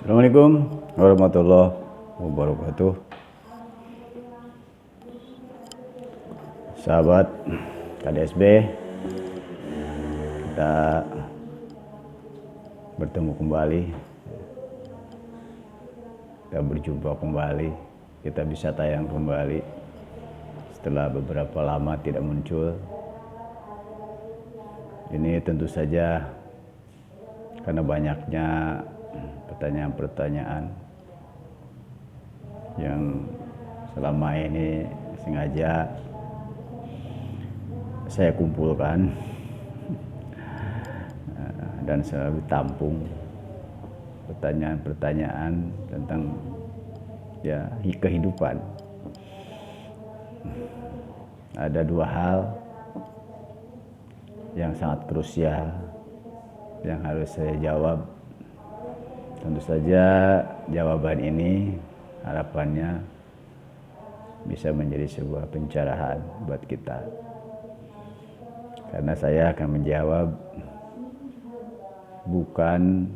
Assalamualaikum warahmatullahi wabarakatuh. Sahabat KDSB, kita bertemu kembali, kita berjumpa kembali, kita bisa tayang kembali setelah beberapa lama tidak muncul. Ini tentu saja karena banyaknya pertanyaan-pertanyaan yang selama ini sengaja saya kumpulkan dan selalu tampung pertanyaan-pertanyaan tentang kehidupan. Ada dua hal yang sangat krusial yang harus saya jawab. Tentu saja jawaban ini harapannya bisa menjadi sebuah pencerahan buat kita. Karena saya akan menjawab bukan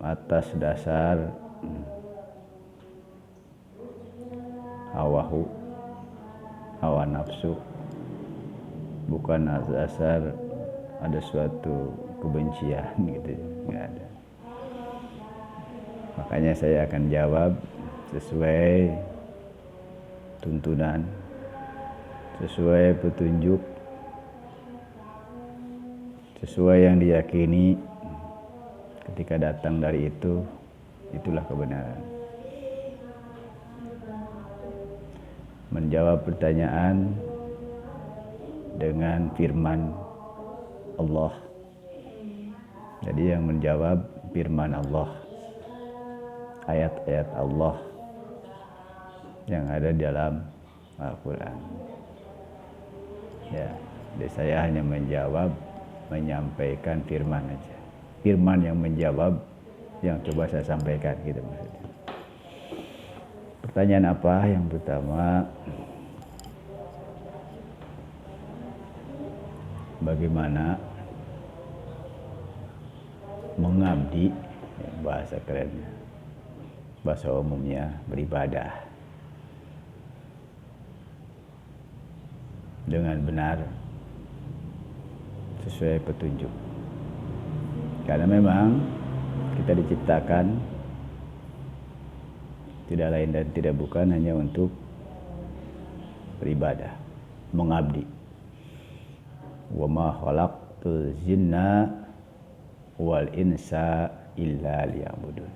atas dasar hawa nafsu, bukan atas dasar ada suatu kebencian gitu, nggak ada. Makanya saya akan jawab sesuai tuntunan, sesuai petunjuk, sesuai yang diyakini ketika datang dari itulah kebenaran. Menjawab pertanyaan dengan firman Allah. Jadi yang menjawab firman Allah, ayat-ayat Allah yang ada dalam Al-Quran. Jadi saya hanya menyampaikan firman aja. Firman yang menjawab yang coba saya sampaikan gitu maksudnya. Pertanyaan apa? Yang pertama, bagaimana mengabdi, bahasa kerennya, bahasa umumnya beribadah dengan benar sesuai petunjuk. Karena memang kita diciptakan tidak lain dan tidak bukan hanya untuk beribadah, mengabdi. Wa ma khalaqtul jinna wal insa illa liya'budun.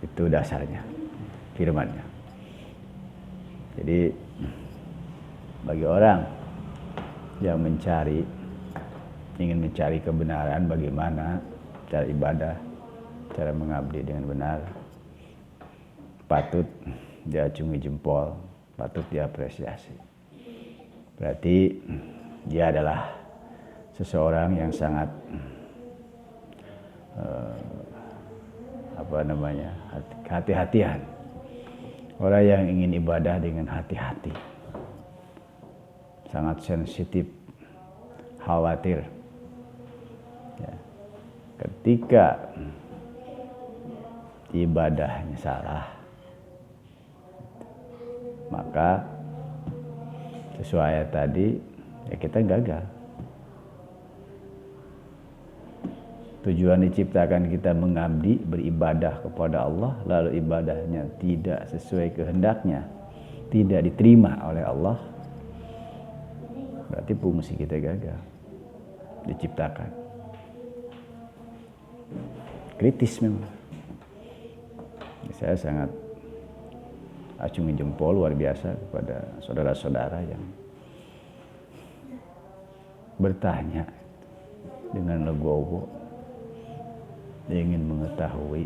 Itu dasarnya, firmannya. Jadi bagi orang yang ingin mencari kebenaran, bagaimana cara ibadah, cara mengabdi dengan benar, patut dia acungi jempol, patut dia apresiasi. Berarti dia adalah seseorang yang sangat hati-hatian. Orang yang ingin ibadah dengan hati-hati, sangat sensitif, khawatir. Ketika ibadahnya salah, maka sesuai ayat tadi, kita gagal. Tujuan diciptakan kita mengabdi, beribadah kepada Allah, lalu ibadahnya tidak sesuai kehendaknya, tidak diterima oleh Allah, berarti fungsi kita gagal diciptakan. Kritis memang. Saya sangat acungi jempol luar biasa kepada saudara-saudara yang bertanya dengan legowo, ingin mengetahui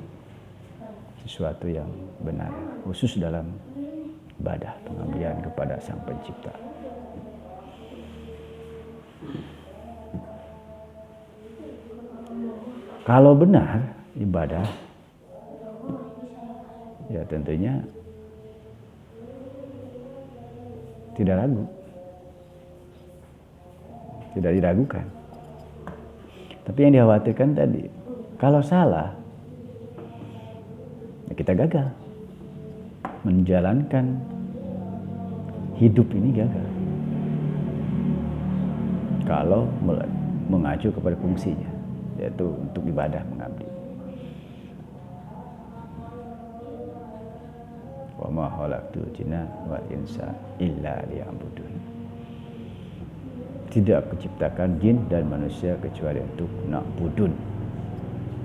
sesuatu yang benar, khusus dalam ibadah, pengabdian kepada Sang Pencipta. Kalau benar ibadah, ya tentunya tidak ragu, tidak diragukan. Tapi yang dikhawatirkan tadi, kalau salah, ya kita gagal. Menjalankan hidup ini gagal. Kalau mengacu kepada fungsinya, yaitu untuk ibadah mengabdi. Wa ma khalaqtul jinna wal insa illa liya'budun. Tidak kuciptakan jin dan manusia kecuali untuk na'budun.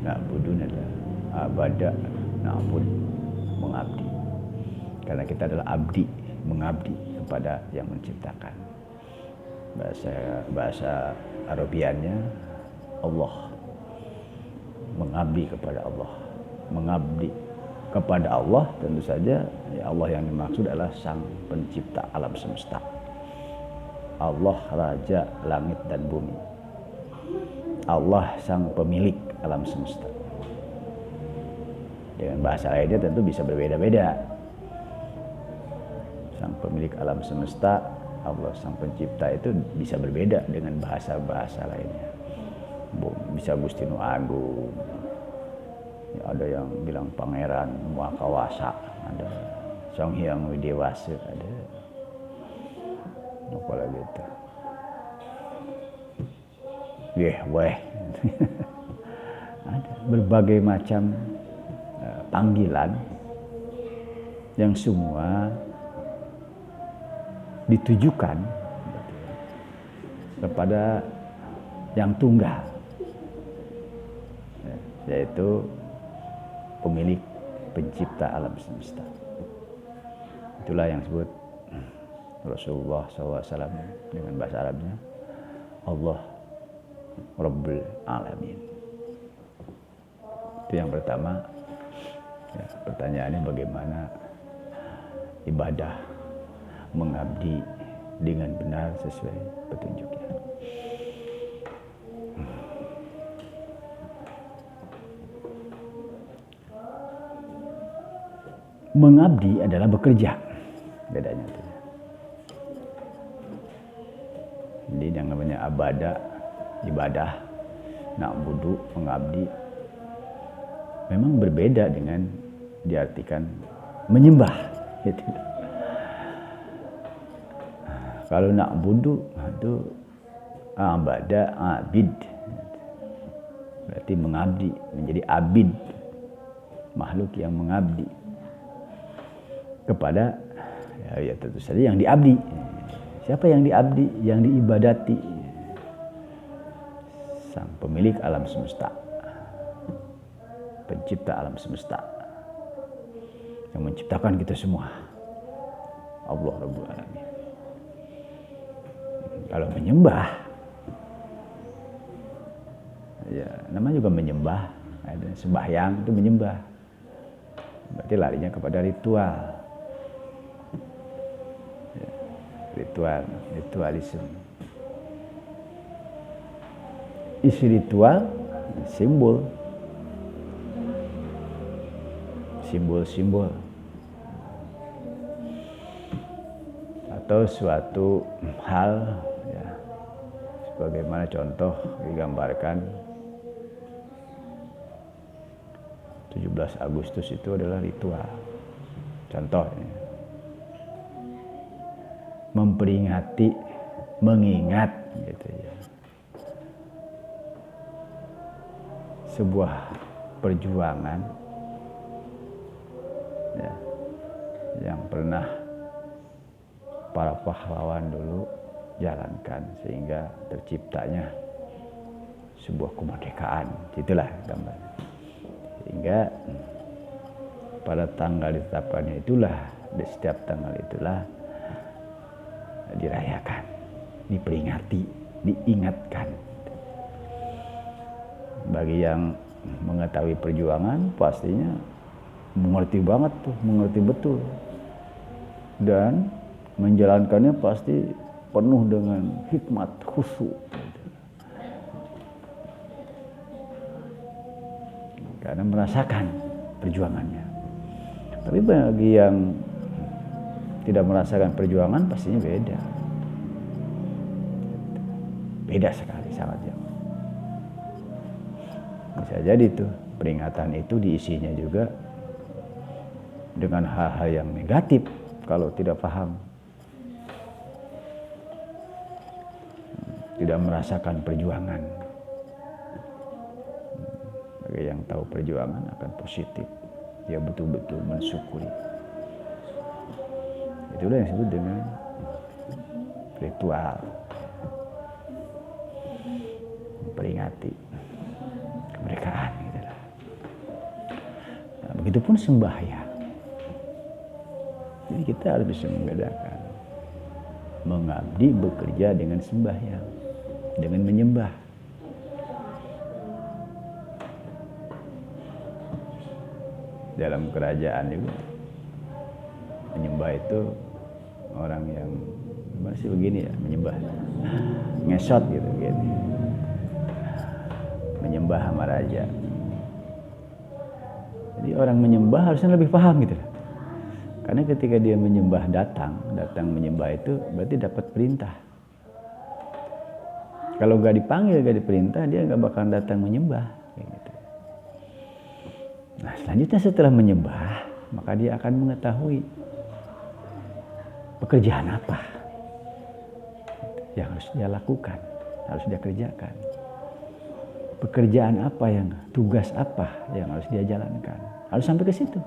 Na'budun adalah abada, na'bud, mengabdi. Karena kita adalah abdi, mengabdi kepada yang menciptakan. Bahasa Arabiannya Allah, mengabdi kepada Allah. Mengabdi kepada Allah tentu saja ya Allah yang dimaksud adalah Sang Pencipta alam semesta. Allah Raja langit dan bumi. Allah Sang Pemilik alam semesta. Dengan bahasa lainnya tentu bisa berbeda-beda. Sang Pemilik alam semesta, Allah Sang Pencipta itu bisa berbeda dengan bahasa-bahasa lainnya. Bisa Gusti Nu Agung. Ya, ada yang bilang Pangeran Muakawasa, ada Sang Hyang Widewasa, ada apalagi itu. Ada berbagai macam panggilan yang semua ditujukan kepada yang tunggal, yaitu pemilik pencipta alam semesta. Itulah yang disebut Rasulullah SAW dengan bahasa Arabnya Allah Rabbul Alamin. Itu yang pertama. Ya, pertanyaannya bagaimana ibadah mengabdi dengan benar sesuai petunjuknya. Mengabdi adalah bekerja, bedanya itu. Jadi yang namanya ibadah, na'budu, mengabdi, memang berbeda dengan diartikan menyembah. Gitu. Kalau na'budu itu abid, berarti mengabdi, menjadi abid, makhluk yang mengabdi kepada ya tentu saja yang diabdi. Siapa yang diabdi, yang diibadati? Sang pemilik alam semesta, pencipta alam semesta, yang menciptakan kita semua, Allah Rabbul Alamin. Kalau menyembah, ya namanya juga menyembah, ada sembahyang itu menyembah, berarti larinya kepada ritual. Ritualisme. Isi ritual, simbol, atau suatu hal, ya, sebagaimana contoh digambarkan 17 Agustus itu adalah ritual. Contohnya memperingati, mengingat, gitu ya, sebuah perjuangan ya, yang pernah para pahlawan dulu jalankan sehingga terciptanya sebuah kemerdekaan. Itulah gambarnya. Sehingga pada tanggal ditetapkannya itulah, di setiap tanggal itulah dirayakan, diperingati, diingatkan. Bagi yang mengetahui perjuangan pastinya mengerti banget tuh, mengerti betul, dan menjalankannya pasti penuh dengan hikmat, khusyuk. Karena merasakan perjuangannya. Tapi bagi yang tidak merasakan perjuangan pastinya beda sekali, sangat jauh. Bisa jadi tuh peringatan itu diisinya juga dengan hal-hal yang negatif kalau tidak paham. Tidak merasakan perjuangan. Bagi yang tahu perjuangan akan positif. Dia betul-betul mensyukuri. Itulah yang disebut dengan ritual. Memperingati kemerdekaan. Gitu lah. Nah, begitupun sembahyang. Jadi kita harus bisa membedakan. Mengabdi bekerja dengan sembahyang. Dengan menyembah. Dalam kerajaan juga menyembah itu orang yang masih begini ya, menyembah ngesot gitu begini. Menyembah sama raja. Jadi orang menyembah harusnya lebih paham gitu. Karena ketika dia menyembah datang menyembah itu berarti dapat perintah. Kalau gak dipanggil, gak diperintah, dia gak bakal datang menyembah. Gitu. Nah selanjutnya setelah menyembah, maka dia akan mengetahui pekerjaan apa yang harus dia lakukan, harus dia kerjakan. Pekerjaan apa tugas apa yang harus dia jalankan. Harus sampai ke situ.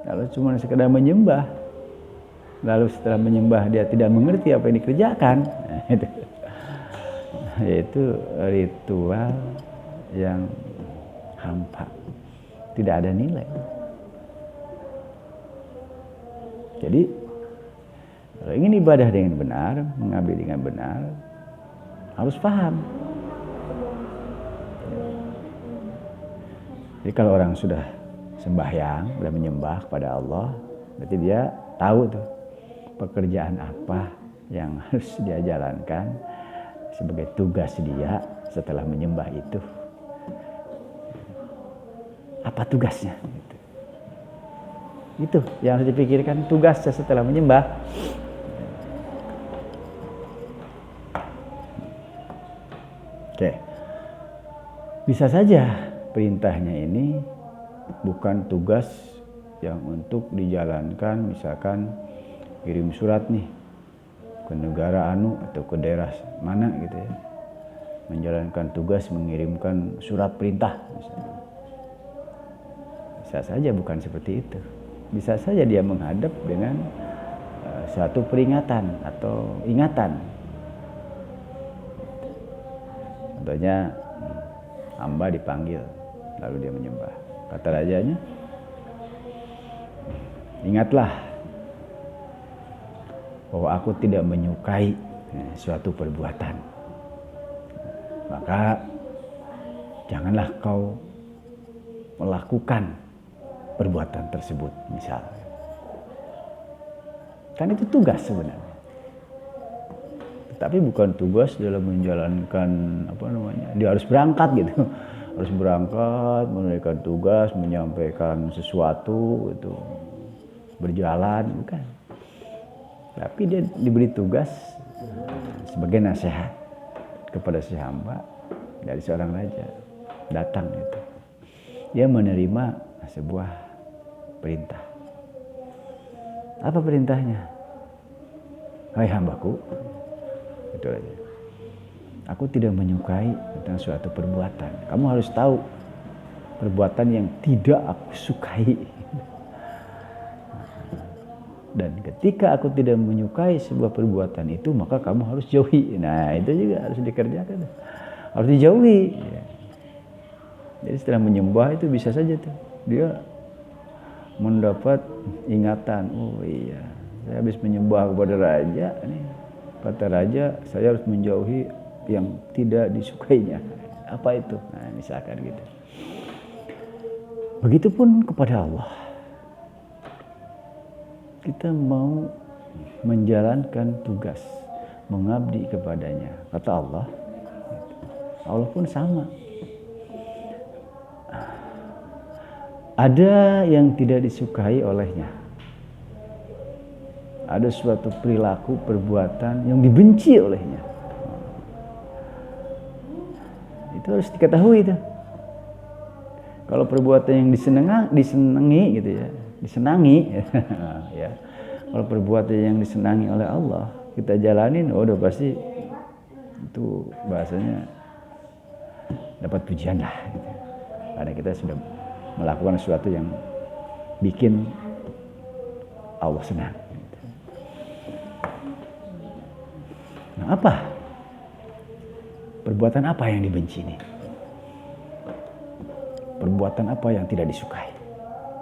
Kalau cuma sekedar menyembah, lalu setelah menyembah dia tidak mengerti apa yang dikerjakan, itu ritual yang hampa, tidak ada nilai. Jadi kalau ingin ibadah dengan benar, mengabdi dengan benar, harus paham. Jadi kalau orang sudah sembahyang, sudah menyembah kepada Allah, berarti dia tahu tuh pekerjaan apa yang harus dia jalankan sebagai tugas dia setelah menyembah itu. Apa tugasnya? Itu yang harus dipikirkan, tugasnya setelah menyembah. Oke. Bisa saja perintahnya ini bukan tugas yang untuk dijalankan, misalkan kirim surat nih ke negara anu atau ke daerah mana gitu ya, menjalankan tugas mengirimkan surat perintah misalnya. Bisa saja bukan seperti itu. Bisa saja dia menghadap dengan suatu peringatan atau ingatan. Contohnya hamba dipanggil lalu dia menyembah. Kata rajanya, ingatlah bahwa aku tidak menyukai suatu perbuatan. Maka janganlah kau melakukan perbuatan tersebut, misal. Kan itu tugas sebenarnya. Tapi bukan tugas dalam menjalankan dia harus berangkat gitu. Harus berangkat, menunaikan tugas, menyampaikan sesuatu itu berjalan, bukan. Tapi dia diberi tugas sebagai nasihat kepada si hamba dari seorang raja. Datang itu. Dia menerima sebuah perintah. Apa perintahnya? Hai hambaku, itu aja. Aku tidak menyukai tentang suatu perbuatan. Kamu harus tahu perbuatan yang tidak aku sukai. Dan ketika aku tidak menyukai sebuah perbuatan itu, maka kamu harus jauhi. Nah, itu juga harus dikerjakan. Harus dijauhi. Jadi setelah menyembah itu bisa saja tuh dia mendapat ingatan. Oh iya, saya habis menyembah kepada raja nih. Kata raja, saya harus menjauhi yang tidak disukainya. Apa itu? Nah, misalkan gitu. Begitupun kepada Allah. Kita mau menjalankan tugas, mengabdi kepadanya. Kata Allah, Allah pun sama. Ada yang tidak disukai olehnya. Ada suatu perilaku, perbuatan yang dibenci olehnya. Itu harus diketahui itu. Kalau perbuatan yang disenangi gitu ya, disenangi ya. Kalau perbuatan yang disenangi oleh Allah kita jalanin, udah pasti itu bahasanya dapat pujian lah gitu. Karena kita sudah melakukan sesuatu yang bikin Allah senang gitu. Nah, apa? Perbuatan apa yang dibenci ini? Perbuatan apa yang tidak disukai?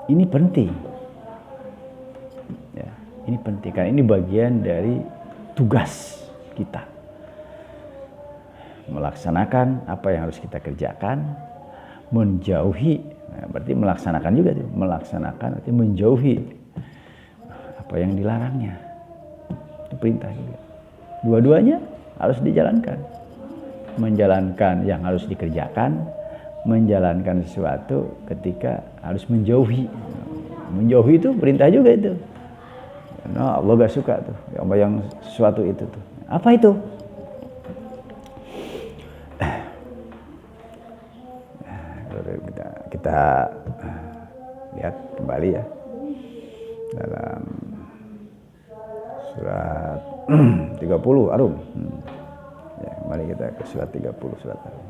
Ini penting. Ya, ini penting karena ini bagian dari tugas kita. Melaksanakan apa yang harus kita kerjakan, menjauhi, nah, berarti melaksanakan juga tuh, melaksanakan artinya menjauhi apa yang dilarangnya. Itu perintah juga. Dua-duanya harus dijalankan. Menjalankan yang harus dikerjakan, menjalankan sesuatu ketika harus menjauhi. Menjauhi itu perintah juga itu. Nah, Allah gak suka tuh yang sesuatu itu tuh. Apa itu? Kita lihat kembali ya dalam surat 30 Arum. Ya, kembali kita ke surat 30 surat Arum.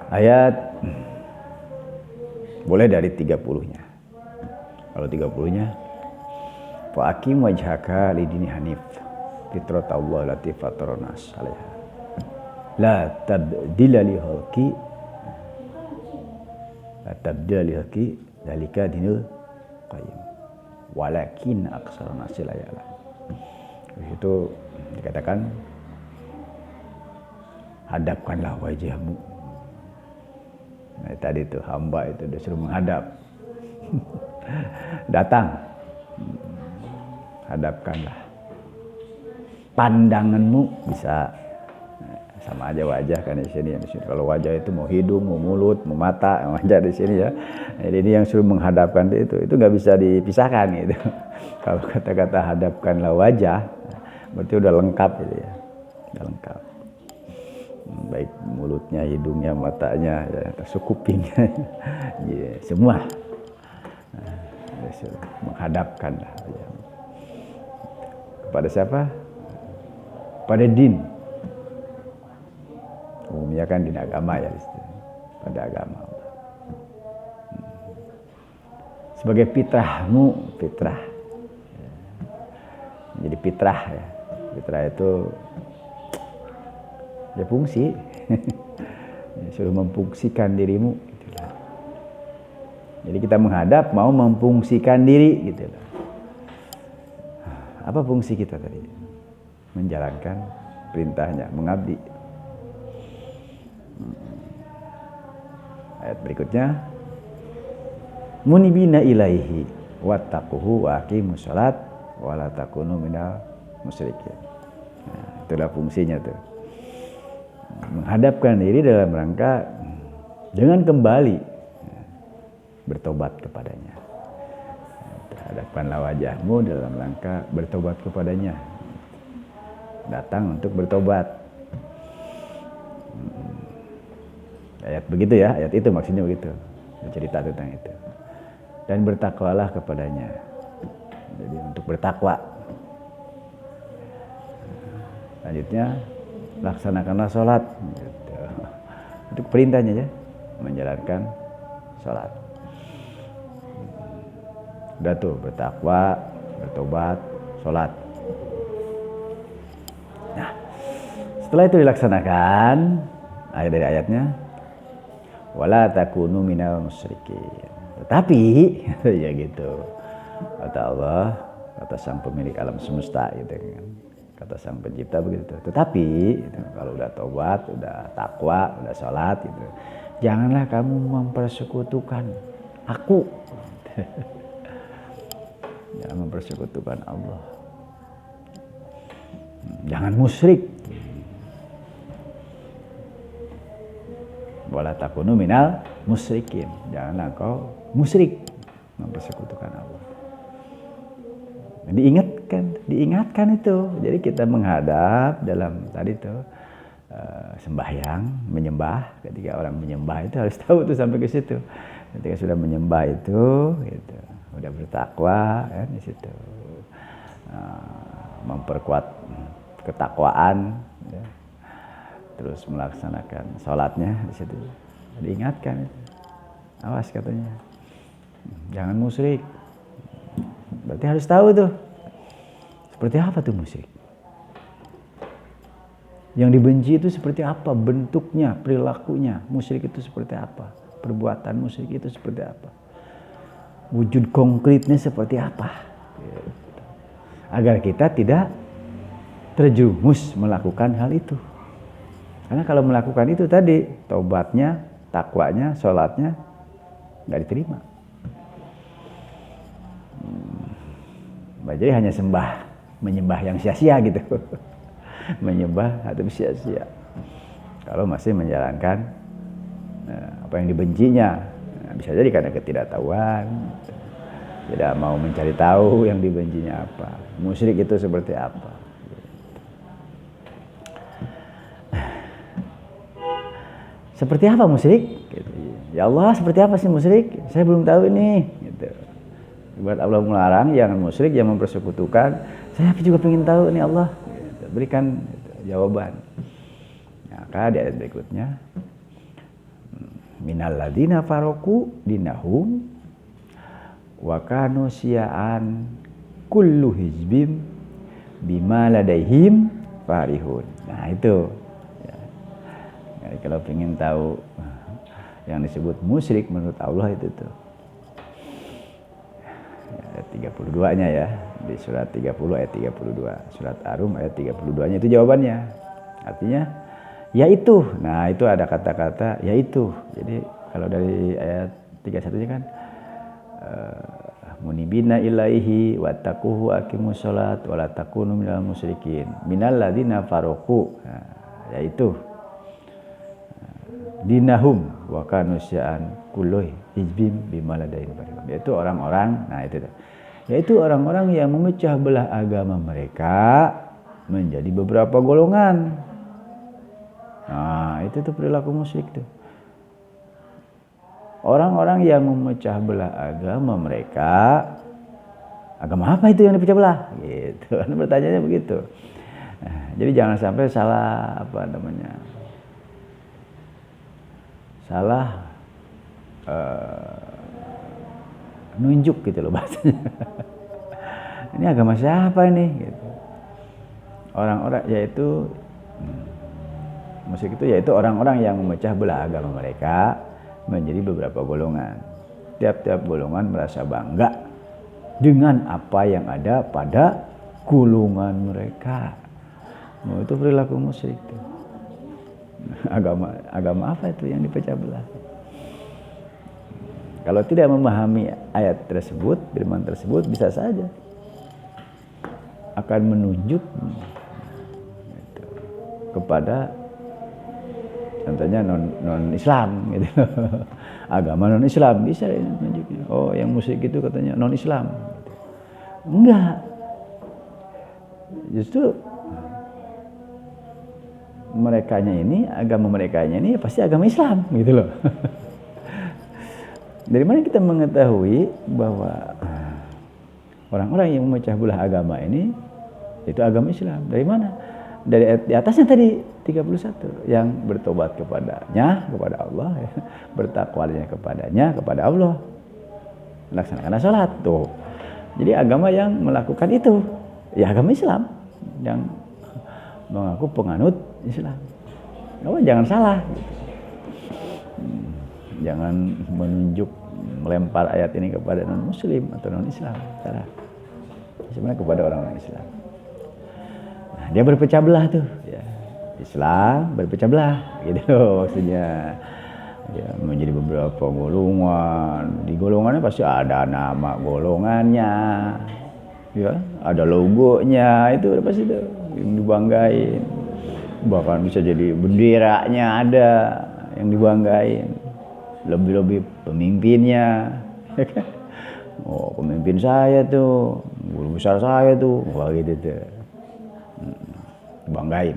Ayat boleh dari 30-nya. Kalau 30-nya fa aqim wajhaka lidini hanif fitratallah allati fataranas 'alaiha la tabdila li khalqi la tabdila li khalqi dzalika dinul qayyim walakin aksarun nasi la ya'lam. Itu dikatakan hadapkanlah wajahmu. Nah, tadi itu hamba itu disuruh menghadap. Datang. Hadapkanlah. Pandanganmu bisa sama aja wajah kan di sini. Kalau wajah itu mau hidung, mau mulut, mau mata, wajah di sini ya. Jadi ini yang suruh menghadapkan itu nggak bisa dipisahkan gitu. Kalau kata-kata hadapkanlah wajah, berarti udah lengkap gitu ya. Udah lengkap. Baik mulutnya, hidungnya, matanya, ya, termasuk kupingnya, ya, semua menghadapkan lah. Kepada siapa? Pada din. Umumnya kan din agama ya, pada agama. Sebagai fitrahmu, fitrah. Jadi fitrah ya. Fitrah itu ya fungsi. Suruh memfungsikan dirimu gitu. Jadi kita menghadap mau memfungsikan diri gitu. Apa fungsi kita tadi? Menjalankan perintahnya, mengabdi. Ayat berikutnya munibina ilaihi wattaquhu wa aqimus shalat wa la takunu minal musyrikin. Nah, itulah fungsinya tuh. Menghadapkan diri dalam rangka dengan kembali bertobat kepadanya. Hadapkanlah wajahmu dalam rangka bertobat kepadanya. Datang untuk bertobat. Ayat begitu ya, ayat itu maksudnya begitu. Bercerita tentang itu. Dan bertakwalah kepadanya. Jadi untuk bertakwa. Selanjutnya laksanakanlah sholat gitu. Itu perintahnya ya, menjalankan sholat. Udah tuh bertakwa, bertobat, sholat. Nah, setelah itu dilaksanakan, akhir dari ayatnya wala takunu minal musyrikin. Tetapi ya gitu, kata Allah, kata sang pemilik alam semesta gitu kan. Kata sang pencipta begitu. Tetapi gitu, kalau udah tobat, udah takwa, udah sholat gitu, janganlah kamu mempersekutukan aku. Jangan mempersekutukan Allah. Jangan musyrik. Wala takunu minal musyrikin. Janganlah kau musyrik, mempersekutukan Allah. Diingatkan itu. Jadi kita menghadap dalam tadi itu sembahyang, menyembah. Ketika orang menyembah itu harus tahu tuh sampai ke situ. Ketika sudah menyembah itu, gitu, udah bertakwa kan di situ. Memperkuat ketakwaan, ya. Terus melaksanakan sholatnya di situ. Diingatkan itu. Awas katanya. Jangan musyrik. Berarti harus tahu tuh. Seperti apa tuh musyrik? Yang dibenci itu seperti apa bentuknya, perilakunya? Musyrik itu seperti apa? Perbuatan musyrik itu seperti apa? Wujud konkretnya seperti apa? Agar kita tidak terjerumus melakukan hal itu. Karena kalau melakukan itu tadi, taubatnya, takwanya, sholatnya nggak diterima. Jadi hanya menyembah yang sia-sia gitu. Menyembah atau sia-sia. Kalau masih menjalankan apa yang dibencinya, bisa jadi karena ketidaktahuan, tidak mau mencari tahu yang dibencinya apa, musyrik itu seperti apa. Seperti apa musyrik? Gitu. Ya Allah, seperti apa sih musyrik? Saya belum tahu ini. Gitu. Buat Allah melarang, jangan musyrik, jangan mempersekutukan. Saya juga pengen tahu nih Allah. Gitu. Berikan jawaban. Maka di ayat berikutnya, minal ladina faroku dinahum wa kanu syi'an kullu hizbim bima ladaihim farihun. Nah itu. Jadi kalau ingin tahu yang disebut musyrik menurut Allah itu tuh. Ayat 32-nya ya, di surat 30 ayat 32. Surat Ar-Rum ayat 32-nya itu jawabannya. Artinya yaitu. Nah, itu ada kata-kata yaitu. Jadi kalau dari ayat 31-nya kan munibina ilaihi wattaquhu aqimus shalat wa la takunu minal musyrikin. Minal ladzina faraqu. Nah, yaitu dinahum wa kanu sya'an kullu hizbim bima ladaihim farihun. Yaitu orang-orang, nah itu tuh. Yaitu orang-orang yang memecah belah agama mereka menjadi beberapa golongan. Nah, itu tuh perilaku musyrik tuh. Orang-orang yang memecah belah agama mereka, agama apa itu yang dipecah belah? Gitu. Pertanyaannya begitu. Nah, jadi jangan sampai salah nunjuk gitu loh bahasanya. Ini agama siapa ini? Gitu. Orang-orang yaitu musyrik itu yaitu orang-orang yang memecah belah agama mereka menjadi beberapa golongan. Tiap-tiap golongan merasa bangga dengan apa yang ada pada golongan mereka. Oh, itu perilaku musyrik itu. Agama apa itu yang dipecah belah? Kalau tidak memahami ayat tersebut, firman tersebut, bisa saja akan menunjuk kepada contohnya non Islam gitu. Agama non Islam bisa menunjuknya. Oh, yang musyrik itu katanya non Islam. Enggak. Justru agama merekanya ini pasti agama Islam gitu loh. Dari mana kita mengetahui bahwa orang-orang yang memecah belah agama ini itu agama Islam? Dari mana? Dari di atasnya tadi 31 yang bertobat kepada Allah, ya. Bertakwanya kepada Allah, melaksanakan salat tuh. Jadi agama yang melakukan itu ya agama Islam yang mengaku penganut Islam. Oh, jangan salah. Gitu. Jangan menunjuk melempar ayat ini kepada non Muslim atau non Islam. Salah. Sebenarnya kepada orang Islam. Nah, dia berpecah belah tuh. Ya. Islam berpecah belah, gitu maksudnya. Ya, menjadi beberapa golongan. Di golongannya pasti ada nama golongannya. Ya, ada logonya, itu udah pasti tuh yang dibanggain. Bahkan bisa jadi benderanya ada yang dibanggain. Lebih-lebih pemimpinnya. Oh, pemimpin saya tuh, guru besar saya tuh, wah gitu tuh. Banggain.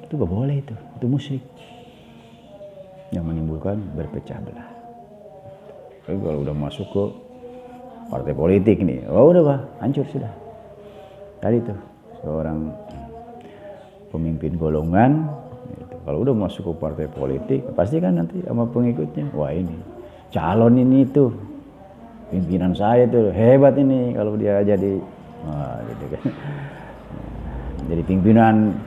Itu Itu gak boleh itu musyrik yang menimbulkan berpecah belah. Tapi kalau udah masuk ke partai politik nih, udah Pak, hancur sudah. Tadi tuh seorang pemimpin golongan gitu. Kalau udah masuk ke partai politik pasti kan nanti sama pengikutnya, wah ini calon ini tuh pimpinan saya tuh hebat ini kalau dia jadi gitu kan. Jadi pimpinan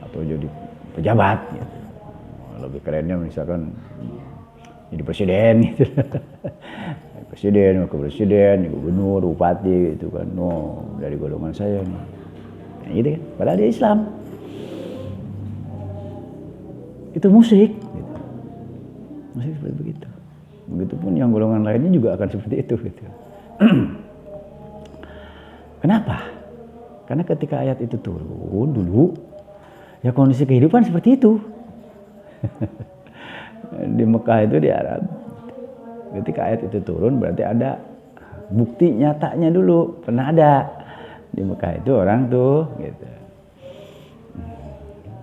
atau jadi pejabat gitu. Lebih kerennya misalkan jadi presiden gitu. Presiden, wakil presiden, gubernur, bupati gitu kan. No, dari golongan saya nih. Nah, gitu kan. Padahal dia Islam. Itu musyrik gitu. Musyrik seperti begitu. Begitupun yang golongan lainnya juga akan seperti itu gitu. Kenapa? Karena ketika ayat itu turun dulu, ya kondisi kehidupan seperti itu. Di Mekah itu, di Arab, ketika ayat itu turun berarti ada bukti nyatanya dulu, pernah ada di Mekah itu orang tuh gitu,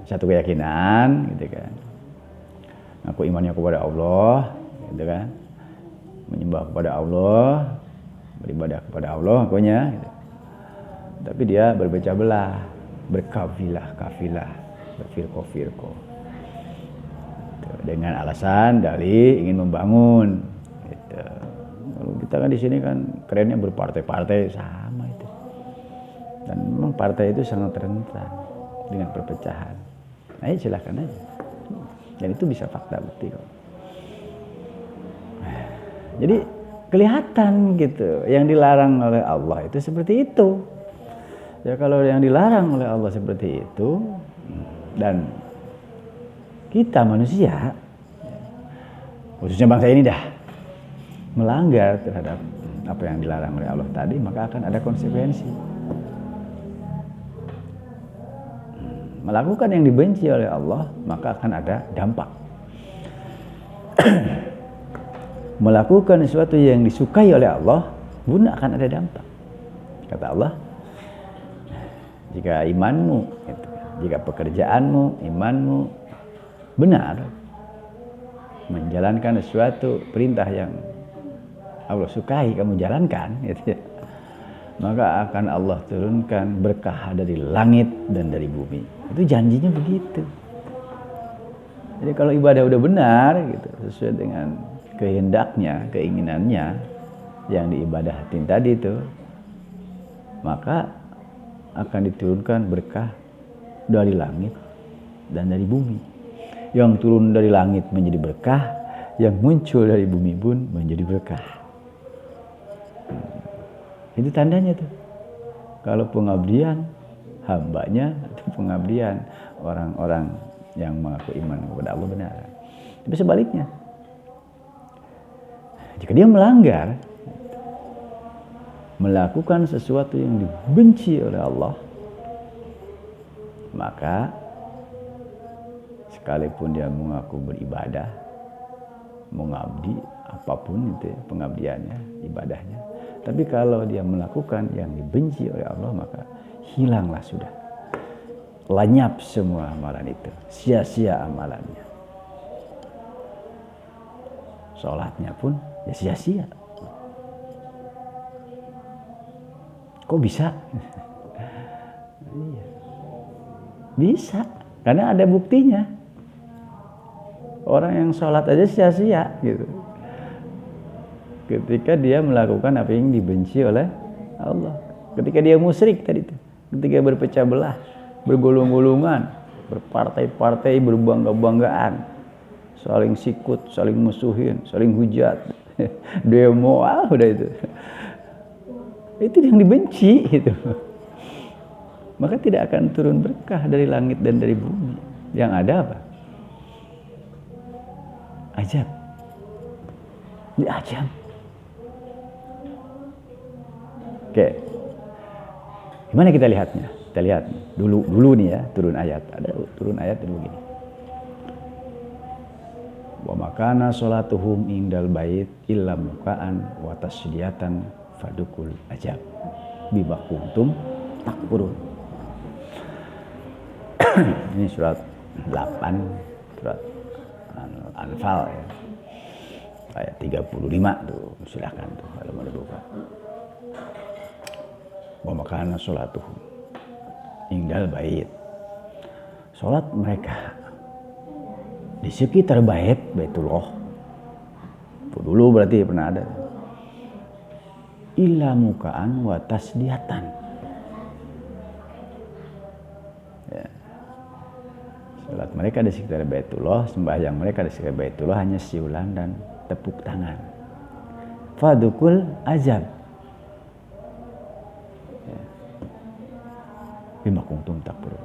satu keyakinan gitu kan, ngaku imannya kepada Allah gitu kan, menyembah kepada Allah, beribadah kepada Allah ngakunya gitu. Tapi dia berpecah belah, berkafilah, berfirqah dengan alasan dalih ingin membangun gitu. Kalau kita kan di sini kan kerennya berpartai-partai sama itu, dan memang partai itu sangat rentan dengan perpecahan. Nah, silahkan aja, dan itu bisa fakta bukti kok. Jadi kelihatan gitu yang dilarang oleh Allah itu seperti itu. Ya kalau yang dilarang oleh Allah seperti itu, dan kita manusia, khususnya bangsa ini dah, melanggar terhadap apa yang dilarang oleh Allah tadi, maka akan ada konsekuensi. Melakukan yang dibenci oleh Allah, maka akan ada dampak. Melakukan sesuatu yang disukai oleh Allah pun akan ada dampak. Kata Allah, jika imanmu, jika pekerjaanmu, imanmu benar, menjalankan sesuatu perintah yang Allah sukai kamu jalankan, gitu ya, maka akan Allah turunkan berkah dari langit dan dari bumi. Itu janjinya begitu. Jadi kalau ibadah udah benar, gitu, sesuai dengan kehendaknya, keinginannya yang diibadahin tadi itu, maka akan diturunkan berkah dari langit dan dari bumi. Yang turun dari langit menjadi berkah, yang muncul dari bumi pun menjadi berkah. Itu tandanya tuh. Kalau pengabdian hambanya, atau pengabdian orang-orang yang mengaku iman kepada Allah benar. Tapi sebaliknya, jika dia melanggar, melakukan sesuatu yang dibenci oleh Allah, maka sekalipun dia mengaku beribadah, mengabdi, apapun itu pengabdiannya, ibadahnya, tapi kalau dia melakukan yang dibenci oleh Allah, maka hilanglah sudah, lenyap semua amalan itu, sia-sia amalannya. Sholatnya pun ya sia-sia. Kok bisa? Bisa, karena ada buktinya. Orang yang sholat aja sia-sia gitu, ketika dia melakukan apa yang dibenci oleh Allah. Ketika dia musyrik tadi itu, ketika berpecah belah, bergolong-golongan, berpartai-partai, berbangga-banggaan, saling sikut, saling musuhin, saling hujat, demo, udah itu. Itu yang dibenci itu. Maka tidak akan turun berkah dari langit dan dari bumi. Yang ada apa? Ajab. Ini ajab. Oke. Gimana kita lihatnya? Kita lihat dulu nih ya, turun ayat. Ada turun ayat dulu gini. Wa makana sholatuhum indal bait illa muka'an wa tasydiyatan fadukul ajab bima kuntum takfurun. Ini surat 8, surat Al-Anfal ya. Ayat 35 tuh, silakan tuh kalau mau dibuka. Wa makana sholatuhum indal bait. Salat mereka di sekitar bait, Baitullah. Itu dulu berarti pernah ada. Illa mukaan wa tasdiyatan. Ya. Salat mereka di sekitar Baitullah, sembahyang mereka di sekitar Baitullah hanya siulan dan tepuk tangan. Fadukul azab. Ya. Bima kuntum takfurun.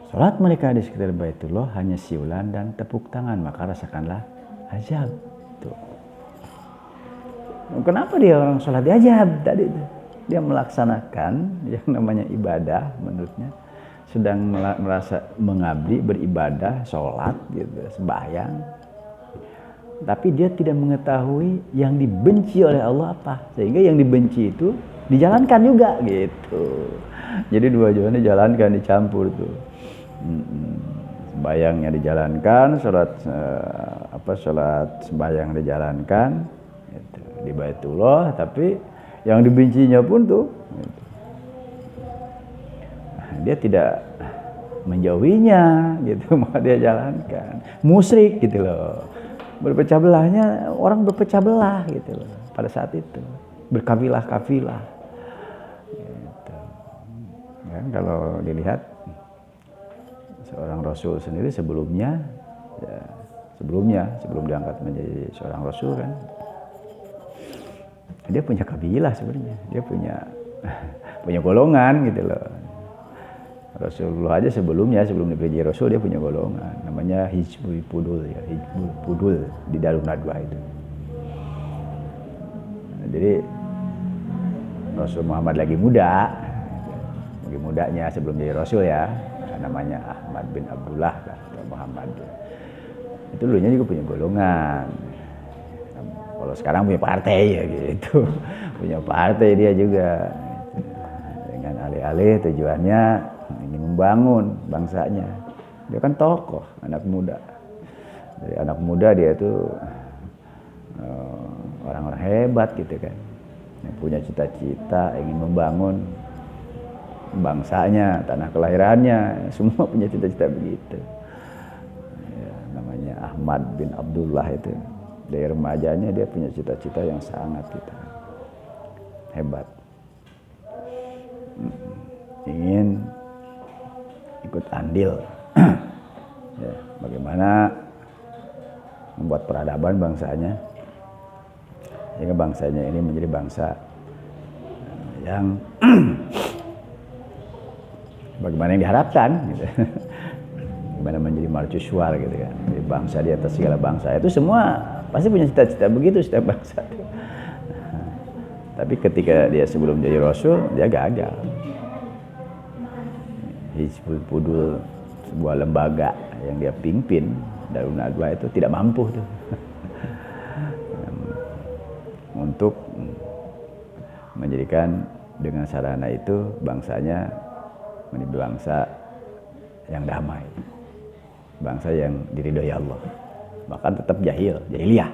Salat mereka di sekitar Baitullah hanya siulan dan tepuk tangan, maka rasakanlah azab. Tuh. Kenapa dia orang sholat diajab tadi itu? Dia melaksanakan yang namanya ibadah menurutnya, sedang merasa mengabdi, beribadah, sholat gitu, sembahyang. Tapi dia tidak mengetahui yang dibenci oleh Allah apa, sehingga yang dibenci itu dijalankan juga gitu. Jadi dua jalan dijalankan, dicampur tuh. Sembahyangnya dijalankan, sholat sembahyang dijalankan gitu, di Baitullah, tapi yang dibencinya pun tuh gitu. Dia tidak menjauhinya gitu, maka dia jalankan. Musyrik gitu loh. Berpecah belahnya, orang berpecah belah gitu loh pada saat itu, berkafilah-kafilah gitu. Kan kalau dilihat seorang Rasul sendiri sebelum diangkat menjadi seorang Rasul kan, dia punya kabilah sebenarnya, dia punya golongan gitu loh. Rasulullah aja sebelum dipilih Rasul dia punya golongan, namanya Hizbul Pudul ya, Hizbul Pudul di Darun Nadwa itu. Jadi Rasul Muhammad lagi mudanya sebelum jadi Rasul ya, namanya Ahmad bin Abdullah atau Muhammad. Itu dulunya juga punya golongan. Kalau sekarang punya partai ya gitu, punya partai dia juga. Dengan alih-alih tujuannya ingin membangun bangsanya. Dia kan tokoh, anak muda. Dari anak muda dia tuh orang-orang hebat gitu kan, yang punya cita-cita ingin membangun bangsanya, tanah kelahirannya, semua punya cita-cita begitu. Ya, namanya Ahmad bin Abdullah itu. Dari remajanya dia punya cita-cita yang sangat gitu, hebat. Ingin ikut andil ya, bagaimana membuat peradaban bangsanya, sehingga bangsanya ini menjadi bangsa yang bagaimana yang diharapkan gitu. Bagaimana menjadi marcusuar gitu kan, jadi bangsa di atas segala bangsa. Itu semua pasti punya cita-cita begitu setiap bangsa itu. Tapi ketika dia sebelum jadi Rasul, dia gagal. Hizbul Pudul, sebuah lembaga yang dia pimpin, Darun Nadwa itu tidak mampu tuh untuk menjadikan dengan sarana itu bangsanya menjadi bangsa yang damai, bangsa yang diridhoi Allah. Bahkan tetap jahiliyah,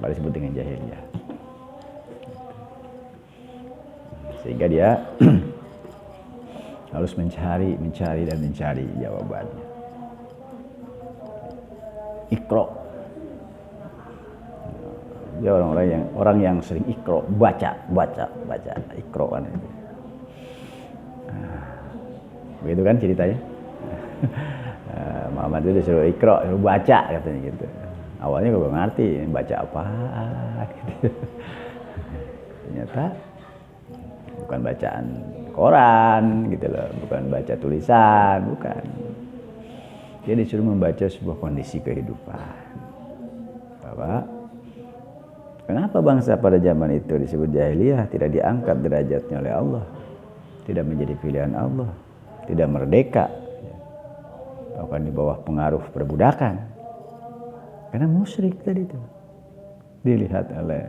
kalau disebut dengan jahiliyah. Sehingga dia harus mencari jawabannya. Iqra. Dia orang yang sering iqra, baca, iqra kan itu. Begitu kan ceritanya. Muhammad itu disuruh iqra, disuruh baca katanya gitu. Awalnya gue gak ngerti baca apa gitu. Ternyata bukan bacaan koran gitu loh, bukan baca tulisan, bukan. Dia disuruh membaca sebuah kondisi kehidupan. Kenapa bangsa pada zaman itu disebut jahiliyah, tidak diangkat derajatnya oleh Allah, tidak menjadi pilihan Allah, tidak merdeka, bahkan di bawah pengaruh perbudakan, karena musyrik tadi itu dilihat oleh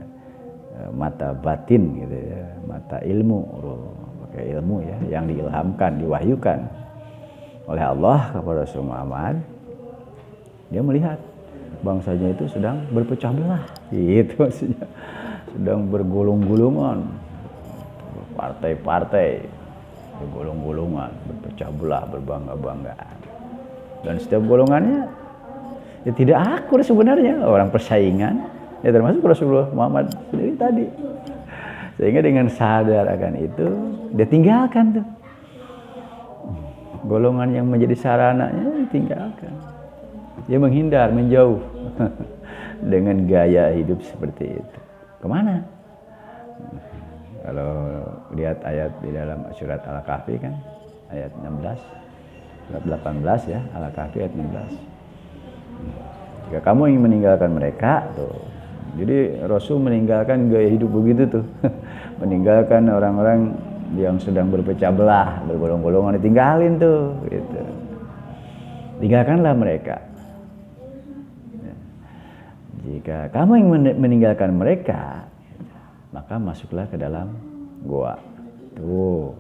mata batin gitu ya, mata ilmu, pakai ilmu ya, yang diilhamkan, diwahyukan oleh Allah kepada Rasul Muhammad. Dia melihat bangsanya itu sedang berpecah belah, gitu maksudnya, sedang bergulung-gulungan, partai-partai, bergulung-gulungan, berpecah belah, berbangga-banggaan, dan setiap golongannya ya tidak akur sebenarnya, orang persaingan, ya termasuk Rasulullah Muhammad sendiri tadi. Sehingga dengan sadar akan itu, dia tinggalkan tuh golongan yang menjadi sarananya, ditinggalkan. Dia menghindar, menjauh dengan gaya hidup seperti itu. Kemana? Kalau lihat ayat di dalam surat Al-Kahfi kan, ayat 16, surat 18 ya, Al-Kahfi ayat 16. Jika kamu ingin meninggalkan mereka, tuh. Jadi Rasul meninggalkan gaya hidup begitu tuh. Meninggalkan orang-orang yang sedang berpecah belah, bergolong-golongan, ditinggalin tuh, gitu. Tinggalkanlah mereka. Jika kamu ingin meninggalkan mereka, maka masuklah ke dalam gua. Tuh.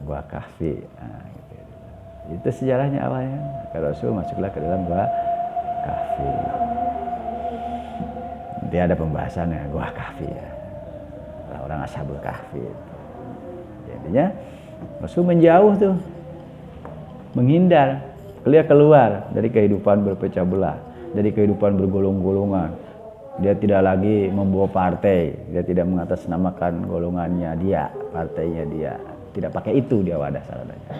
Gua Kahfi. Nah, gitu. Itu sejarahnya awalnya. Rasul masuklah ke dalam gua Kahfi. Dia ada pembahasannya gua Kahfi ya. Orang Ashabul Kahfi. Jadinya Rasul menjauh tuh, menghindar, keluar dari kehidupan berpecah belah, dari kehidupan bergolong-golongan. Dia tidak lagi membawa partai, dia tidak mengatasnamakan golongannya dia, partainya dia, tidak pakai itu dia wadah sarananya.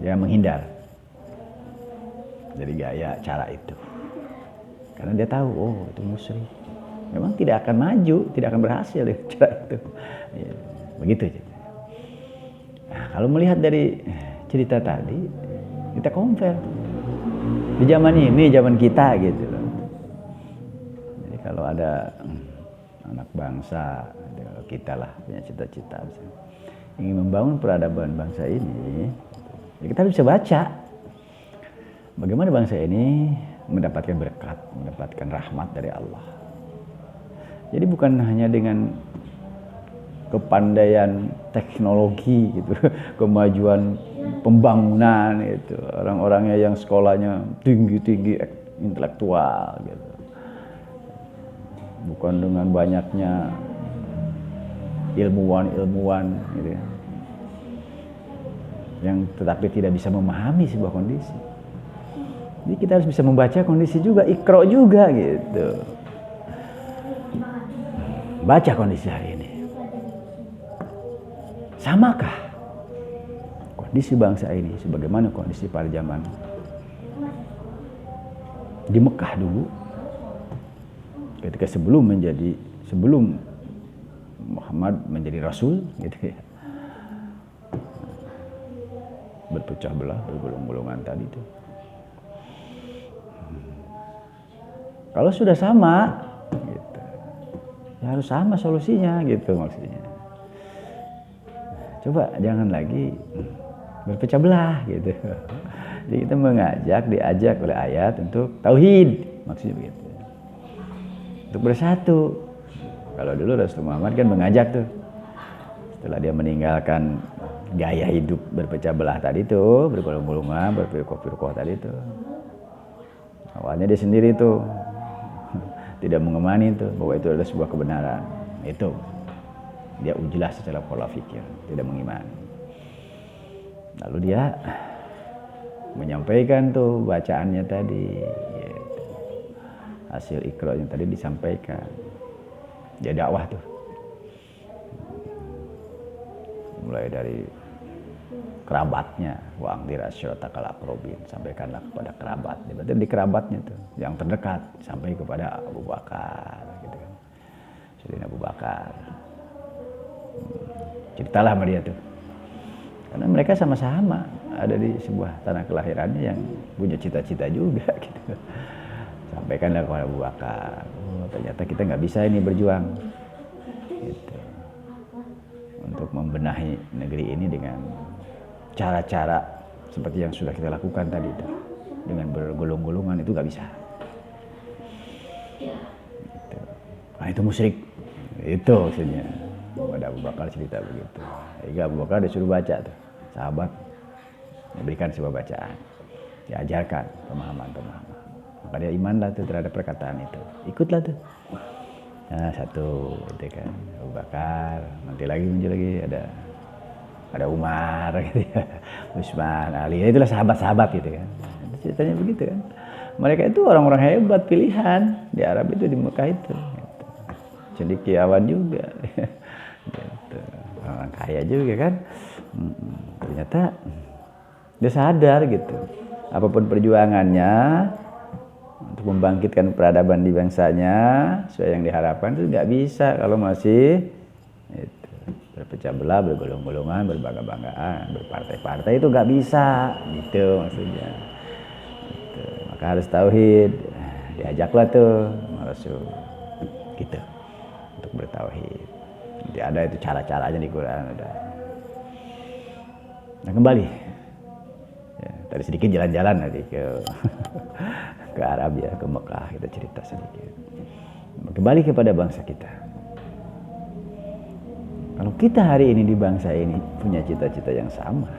Dia menghindar dari gaya cara itu, karena dia tahu, oh itu musyrik. Memang tidak akan maju, tidak akan berhasil dengan cara itu. Ya, begitu. Nah, kalau melihat dari cerita tadi, kita compare di zaman ini, zaman kita gitu loh. Jadi kalau ada anak bangsa, kalau kita lah punya cita-cita ingin membangun peradaban bangsa ini, ya kita harus bisa baca bagaimana bangsa ini mendapatkan berkat, mendapatkan rahmat dari Allah. Jadi bukan hanya dengan kepandaian teknologi gitu, kemajuan pembangunan itu, orang-orangnya yang sekolahnya tinggi-tinggi intelektual gitu. Bukan dengan banyaknya ilmuwan-ilmuwan gitu ya, yang tetapi tidak bisa memahami sebuah kondisi. Jadi kita harus bisa membaca kondisi juga, ikro juga gitu. Baca kondisi hari ini. Samakah kondisi bangsa ini sebagaimana kondisi pada zaman di Mekah dulu, ketika sebelum Muhammad menjadi Rasul gitu ya, berpecah belah, bergolong-golongan tadi itu. Kalau sudah sama gitu, ya harus sama solusinya gitu maksudnya. Coba jangan lagi berpecah belah gitu. Jadi kita diajak oleh ayat untuk tauhid, maksudnya begitu. Untuk bersatu. Kalau dulu Rasulullah Muhammad kan mengajak tuh, setelah dia meninggalkan gaya hidup berpecah belah tadi tuh, bergolong-golongan, berfirqah-firqah tadi tuh. Awalnya dia sendiri tuh tidak mengemani itu bahwa itu adalah sebuah kebenaran. Itu dia ujilah secara pola pikir, tidak mengimani. Lalu dia menyampaikan tuh bacaannya tadi, gitu. Hasil ikra'nya tadi disampaikan. Dia dakwah tuh, mulai dari kerabatnya, wa angdir asyiratakal aqrabin, sampaikanlah kepada kerabat. Berarti di kerabatnya tuh, yang terdekat, sampai kepada Abu Bakar, gitu kan. Sayyidina Abu Bakar. Ceritalah sama dia tuh. Karena mereka sama-sama ada di sebuah tanah kelahirannya yang punya cita-cita juga gitu. Sampaikanlah kepada Abu Bakar. Oh, ternyata kita nggak bisa ini berjuang gitu, untuk membenahi negeri ini dengan cara-cara seperti yang sudah kita lakukan tadi itu, dengan bergolong-golongan itu nggak bisa. Gitu. Nah itu musyrik, itu maksudnya. Pada Abu Bakar cerita begitu. Hingga Abu Bakar disuruh baca tuh. Sahabat diberikan sebuah bacaan. Diajarkan pemahaman-pemahaman. Maka dia imanlah tuh terhadap perkataan itu. Ikutlah tuh. Nah, satu gitu kan. Abu Bakar, nanti lagi muncul lagi ada Umar gitu ya. Utsman, Ali. Itulah sahabat-sahabat gitu kan. Ceritanya begitu kan. Mereka itu orang-orang hebat pilihan di Arab itu, di Mekah itu. Gitu. Cendekiawan juga. Gitu. Orang kaya juga kan. Ternyata dia sadar gitu. Apapun perjuangannya untuk membangkitkan peradaban di bangsanya sesuai yang diharapkan itu nggak bisa kalau masih itu, berpecah belah, bergolong-golongan, berbangga-banggaan, berpartai-partai, itu nggak bisa gitu maksudnya. Gitu. Maka harus tauhid. Diajaklah tuh Rasul gitu untuk bertauhid. Nanti ada itu cara-caranya di Quran ada. Nah kembali, ya, tadi sedikit jalan-jalan nanti ke Arab ya, ke Mekah, kita cerita sedikit. Kembali kepada bangsa kita. Kalau kita hari ini di bangsa ini punya cita-cita yang sama,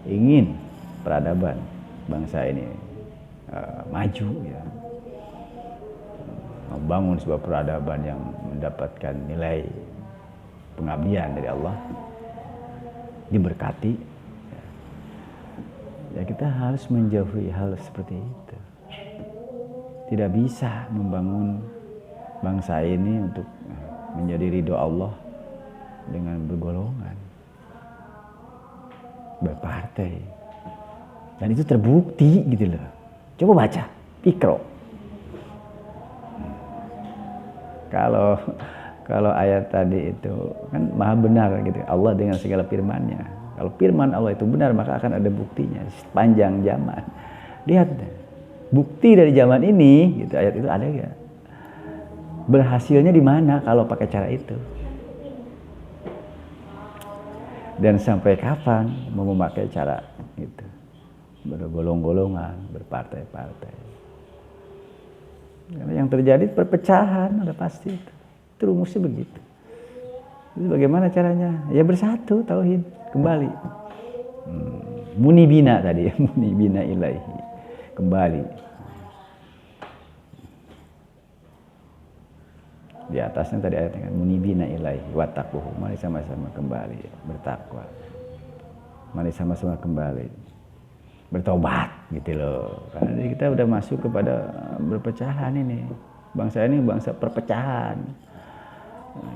ingin peradaban bangsa ini maju ya, membangun sebuah peradaban yang mendapatkan nilai pengabdian dari Allah, diberkati, ya kita harus menjauhi hal seperti itu. Tidak bisa membangun bangsa ini untuk menjadi ridho Allah dengan bergolongan, berpartai, dan itu terbukti gitu loh. Coba baca, Iqra. Kalau ayat tadi itu kan maha benar gitu, Allah dengan segala firman-Nya. Kalau firman Allah itu benar, maka akan ada buktinya sepanjang zaman. Lihat, bukti dari zaman ini, gitu, ayat itu ada nggak? Berhasilnya di mana kalau pakai cara itu? Dan sampai kapan mau memakai cara itu? Bergolong-golongan, berpartai-partai. Karena yang terjadi perpecahan, udah pasti itu. Itu rumusnya begitu. Jadi bagaimana caranya? Ya bersatu, tauhid, kembali. Munibina tadi, munibina ilaihi, kembali. Di atasnya tadi ayatnya kan, munibina ilaihi wattaquhu, mari sama-sama kembali bertakwa. Mari sama-sama kembali bertobat gitu loh. Karena kita udah masuk kepada berpecahan ini. Bangsa ini bangsa perpecahan.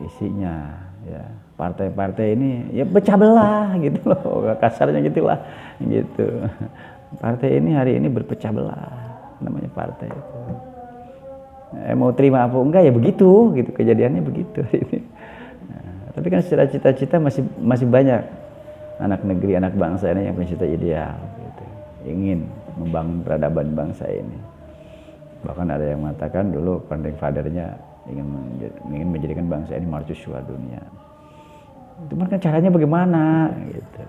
Isinya ya, partai-partai ini ya pecah belah gitu loh, kasarnya gitulah gitu. Partai ini hari ini berpecah belah, namanya partai itu. Mau terima apa enggak ya begitu gitu, kejadiannya begitu ini. Nah, tapi kan secara cita-cita masih banyak anak negeri, anak bangsa ini yang punya cita ideal gitu. Ingin membangun peradaban bangsa ini. Bahkan ada yang mengatakan dulu founding father-nya ingin menjadikan bangsa ini mercusuar dunia. Itu kan caranya bagaimana gitu.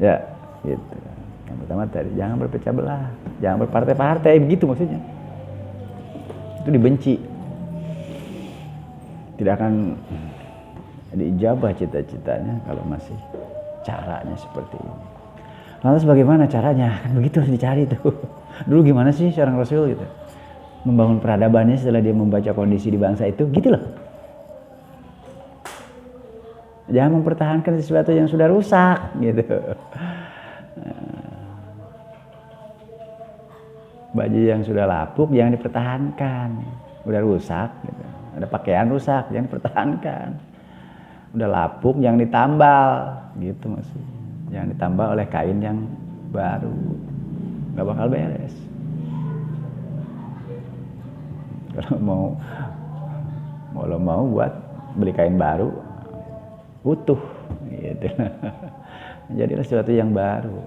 Ya, gitu. Yang pertama tadi, jangan berpecah belah, jangan berpartai-partai, begitu maksudnya. Itu dibenci. Tidak akan diijabah cita-citanya kalau masih caranya seperti ini. Lantas bagaimana caranya? Kan begitu harus dicari tuh. Dulu gimana sih seorang Rasul gitu? Membangun peradabannya setelah dia membaca kondisi di bangsa itu, gitu loh. Jangan mempertahankan sesuatu yang sudah rusak gitu. Baju yang sudah lapuk jangan dipertahankan, udah rusak gitu. Ada pakaian rusak jangan dipertahankan, udah lapuk jangan ditambal gitu maksudnya. Jangan ditambal oleh kain yang baru, nggak bakal beres. Kalau mau buat beli kain baru utuh gitu. Jadilah sesuatu yang baru,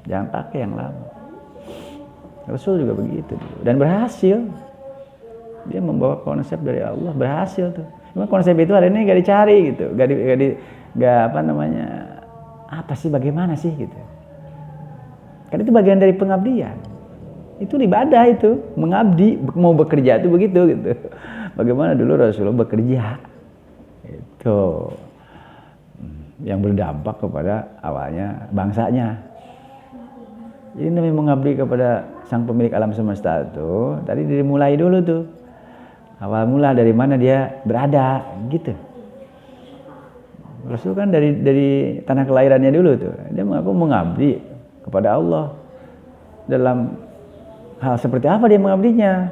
jangan pakai yang lama. Rasul juga begitu dan berhasil. Dia membawa konsep dari Allah, berhasil tuh. Cuma konsep itu hari ini gak dicari gitu, gak apa namanya, apa sih, bagaimana sih gitu. Kan itu bagian dari pengabdian. Itu ibadah itu, mengabdi, mau bekerja itu begitu gitu. Bagaimana dulu Rasulullah bekerja. Itu yang berdampak kepada awalnya bangsanya. Jadi namanya mengabdi kepada sang pemilik alam semesta itu tadi dimulai dulu tuh. Awal mula dari mana dia berada gitu. Rasul kan dari tanah kelahirannya dulu tuh. Dia mengaku mengabdi kepada Allah. Dalam hal seperti apa dia mengabdinya?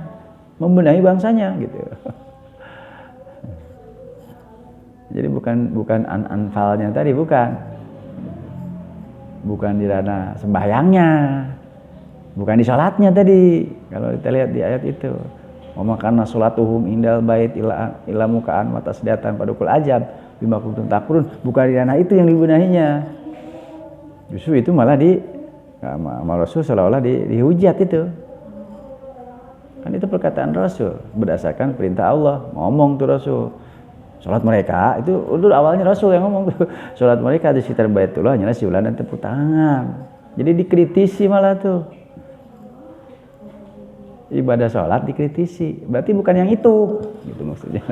Membenahi bangsanya gitu. Jadi bukan anfalnya tadi, bukan di ranah sembahyangnya, bukan di salatnya tadi. Kalau kita lihat di ayat itu, wa makana salatuhum indal bait ila mukaan mata sedatan padukul ajab bima kuntum takrun, bukan di ranah itu yang dibenahinya. Justru itu malah sama Rasul seolah-olah dihujat itu. Kan itu perkataan Rasul berdasarkan perintah Allah. Ngomong tuh Rasul. Salat mereka itu awalnya Rasul yang ngomong tuh. Salat mereka di sekitar Baitullah hanyalah siulan dan tepuk tangan. Jadi dikritisi malah tuh. Ibadah salat dikritisi. Berarti bukan yang itu. Gitu maksudnya.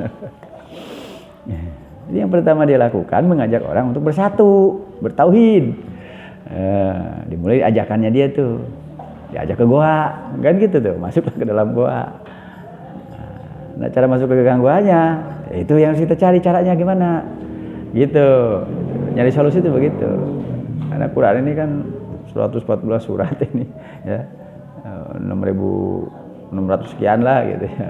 Jadi yang pertama dia lakukan mengajak orang untuk bersatu, bertauhid. Dimulai ajakannya dia tuh. Diajak ke goa, kan gitu tuh, masuklah ke dalam goa. Nah, cara masuk ke gang goanya, itu yang kita cari caranya gimana, gitu. Nyari solusi itu begitu. Karena Quran ini kan 114 surat ini, ya, 6.600 sekian lah, gitu ya,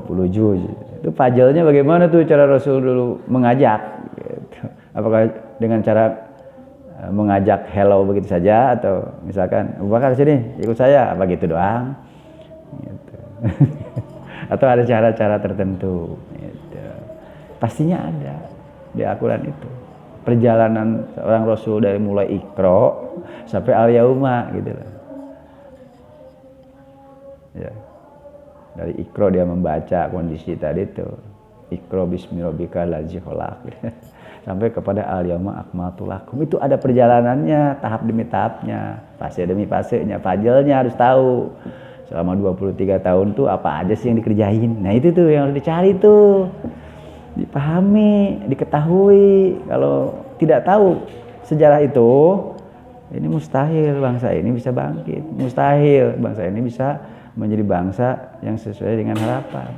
30 juz. Itu pajalnya bagaimana tuh cara Rasul dulu mengajak? Gitu. Apakah dengan cara mengajak hello begitu saja atau misalkan Abu Bakar sini ikut saya apa gitu doang gitu. Atau ada cara-cara tertentu gitu. Pastinya ada di Al-Quran itu perjalanan seorang Rasul dari mulai Iqra sampai Al-Yauma gitu loh ya. Dari Iqra dia membaca kondisi tadi itu Iqra bismi rabbikal ladzi khalaq sampai kepada al-yauma akmaltu lakum. Itu ada perjalanannya tahap demi tahapnya, fase demi fasenya, fajalnya harus tahu. Selama 23 tahun tuh apa aja sih yang dikerjain. Nah itu tuh yang harus dicari tuh. Dipahami, diketahui. Kalau tidak tahu sejarah itu, ini mustahil bangsa ini bisa bangkit. Mustahil bangsa ini bisa menjadi bangsa yang sesuai dengan harapan.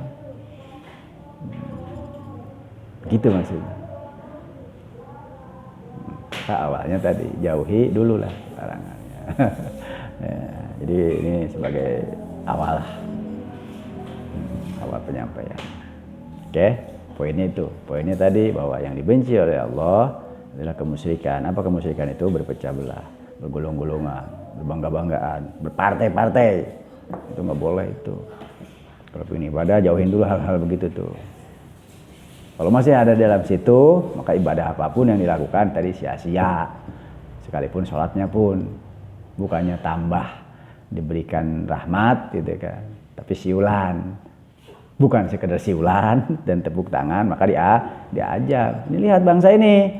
Gitu maksudnya. Awalnya tadi jauhi dulu lah larangannya. Ya, jadi ini sebagai awal lah, awal penyampaian. Oke, poinnya itu. Poinnya tadi bahwa yang dibenci oleh Allah adalah kemusyrikan. Apa kemusyrikan itu? Berpecah belah, bergolong-golongan, berbangga-banggaan, berpartai-partai. Itu nggak boleh itu. Kalau ingin ibadah jauhin dulu hal-hal begitu tuh. Kalau masih ada dalam situ, maka ibadah apapun yang dilakukan tadi sia-sia. Sekalipun sholatnya pun bukannya tambah diberikan rahmat gitu kan, tapi siulan. Bukan sekedar siulan dan tepuk tangan, maka diajak. Ini lihat bangsa ini.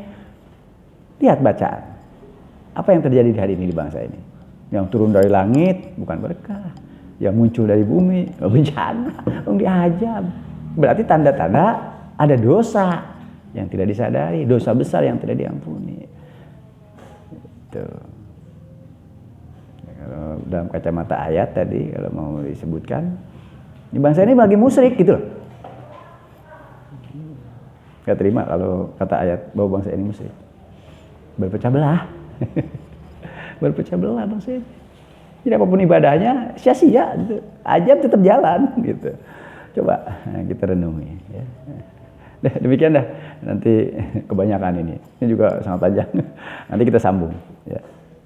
Lihat bacaan. Apa yang terjadi di hari ini di bangsa ini? Yang turun dari langit bukan berkah, yang muncul dari bumi bencana. Diajak. Berarti tanda-tanda ada dosa yang tidak disadari, dosa besar yang tidak diampuni. Itu. Kalau dalam kacamata ayat tadi, kalau mau disebutkan, di bangsa ini lagi musyrik gitu loh. Gak terima kalau kata ayat bahwa bangsa ini musyrik. Berpecah belah. Berpecah belah bangsa ini. Jadi apapun ibadahnya sia-sia, gitu. Ajab tetap jalan gitu. Coba kita renungi ya. Demikian dah, nanti kebanyakan ini juga sangat panjang. Nanti kita sambung ya.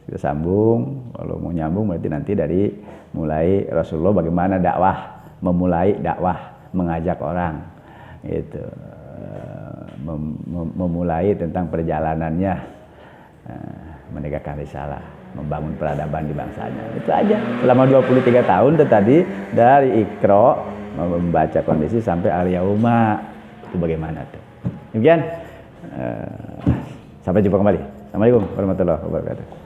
Kita sambung, kalau mau nyambung berarti nanti dari mulai Rasulullah bagaimana memulai dakwah, mengajak orang gitu. Memulai tentang perjalanannya menegakkan risalah, membangun peradaban di bangsanya. Itu aja. Selama 23 tahun itu tadi dari Iqra membaca kondisi sampai al-yauma. Itu bagaimana tuh? Demikian. Sampai jumpa kembali. Assalamualaikum warahmatullahi wabarakatuh.